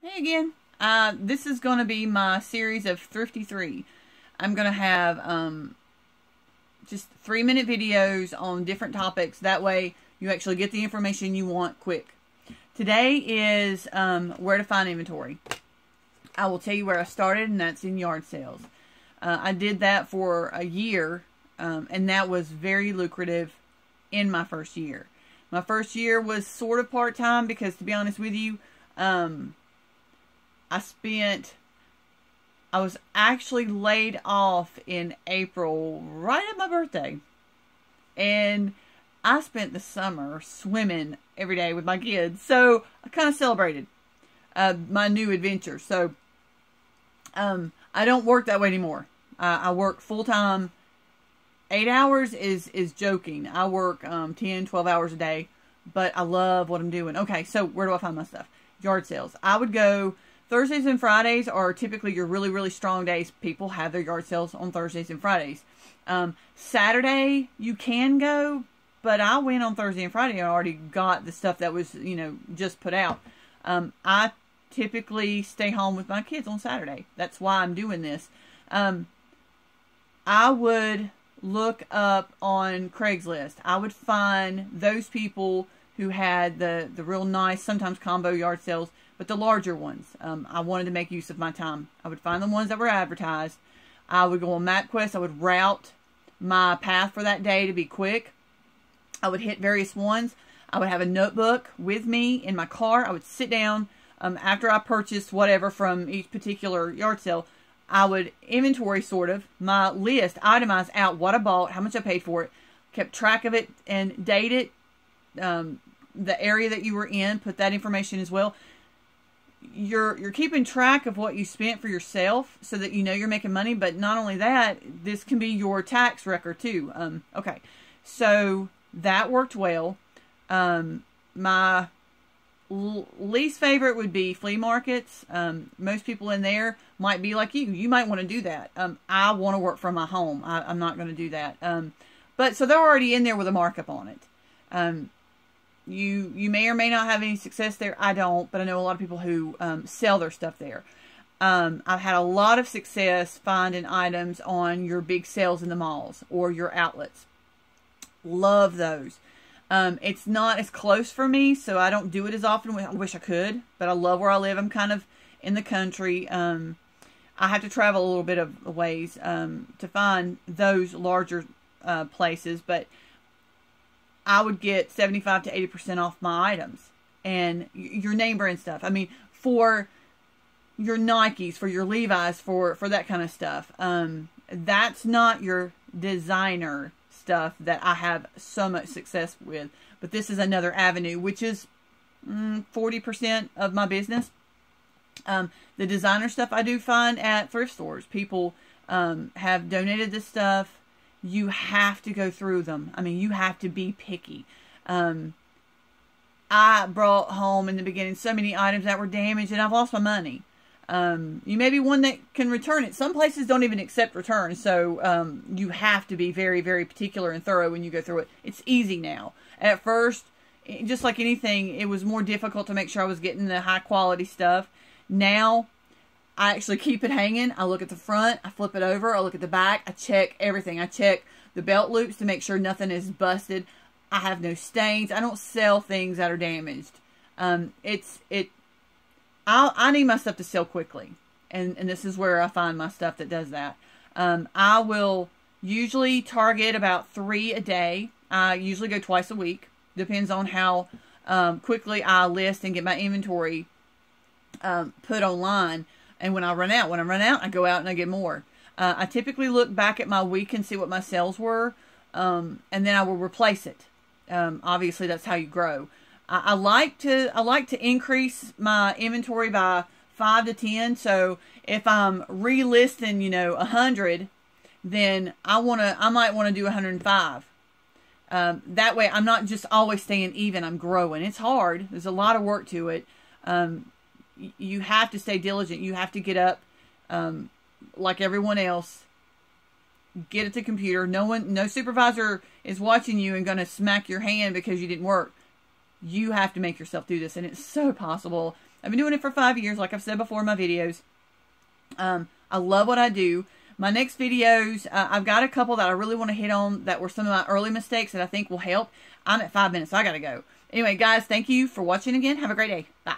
Hey again. This is going to be my series of Thrifty 3. I'm going to have just 3-minute videos on different topics. That way you actually get the information you want quick. Today is where to find inventory. I will tell you where I started, and that's in yard sales. I did that for a year, and that was very lucrative in my first year. My first year was sort of part-time because, to be honest with you, I was actually laid off in April, right at my birthday. And I spent the summer swimming every day with my kids. So I kind of celebrated my new adventure. So I don't work that way anymore. I work full-time. 8 hours is joking. I work 10, 12 hours a day. But I love what I'm doing. Okay, so where do I find my stuff? Yard sales. I would go... Thursdays and Fridays are typically your really, really strong days. People have their yard sales on Thursdays and Fridays. Saturday, you can go, but I went on Thursday and Friday and already got the stuff that was, just put out. I typically stay home with my kids on Saturday. That's why I'm doing this. I would look up on Craigslist. I would find those people who had the real nice, sometimes combo yard sales, but the larger ones. I wanted to make use of my time. I would find the ones that were advertised. I would go on MapQuest. I would route my path for that day to be quick. I would hit various ones. I would have a notebook with me in my car. I would sit down after I purchased whatever from each particular yard sale. I would inventory sort of my list, itemize out what I bought, how much I paid for it, kept track of it and date it, the area that you were in, put that information as well. You're keeping track of what you spent for yourself so that you know you're making money, but not only that, this can be your tax record too. Okay, so that worked well. My least favorite would be flea markets. Most people in there might be like you. You might want to do that. I want to work from my home. I'm not going to do that. But so they're already in there with a markup on it. You may or may not have any success there. I don't, but I know a lot of people who sell their stuff there. I've had a lot of success finding items on your big sales in the malls or your outlets. Love those. It's not as close for me, so I don't do it as often. I wish I could, but I love where I live. I'm kind of in the country. I have to travel a little bit of ways to find those larger places, but I would get 75 to 80% off my items and your name brand stuff. I mean, for your Nikes, for your Levi's, for that kind of stuff. That's not your designer stuff that I have so much success with. But this is another avenue, which is 40% of my business. The designer stuff I do find at thrift stores. People have donated this stuff. You have to go through them. I mean, you have to be picky. I brought home in the beginning so many items that were damaged, and I've lost my money. You may be one that can return it. Some places don't even accept returns, so you have to be very, very particular and thorough when you go through it. It's easy now. At first, just like anything, it was more difficult to make sure I was getting the high-quality stuff. Now, I actually keep it hanging. I look at the front, I flip it over, I look at the back, I check everything. I check the belt loops to make sure nothing is busted. I have no stains. I don't sell things that are damaged. I need my stuff to sell quickly. And this is where I find my stuff that does that. I will usually target about 3 a day. I usually go twice a week. Depends on how quickly I list and get my inventory put online. And when I run out, I go out and I get more. I typically look back at my week and see what my sales were, and then I will replace it. Obviously, that's how you grow. I like to increase my inventory by 5 to 10. So if I'm relisting, 100, then I might want to do 105. That way, I'm not just always staying even. I'm growing. It's hard. There's a lot of work to it. You have to stay diligent. You have to get up like everyone else. Get at the computer. No supervisor is watching you and going to smack your hand because you didn't work. You have to make yourself do this, and it's so possible. I've been doing it for 5 years, like I've said before in my videos. I love what I do. My next videos, I've got a couple that I really want to hit on that were some of my early mistakes that I think will help. I'm at 5 minutes, so I got to go. Anyway, guys, thank you for watching again. Have a great day. Bye.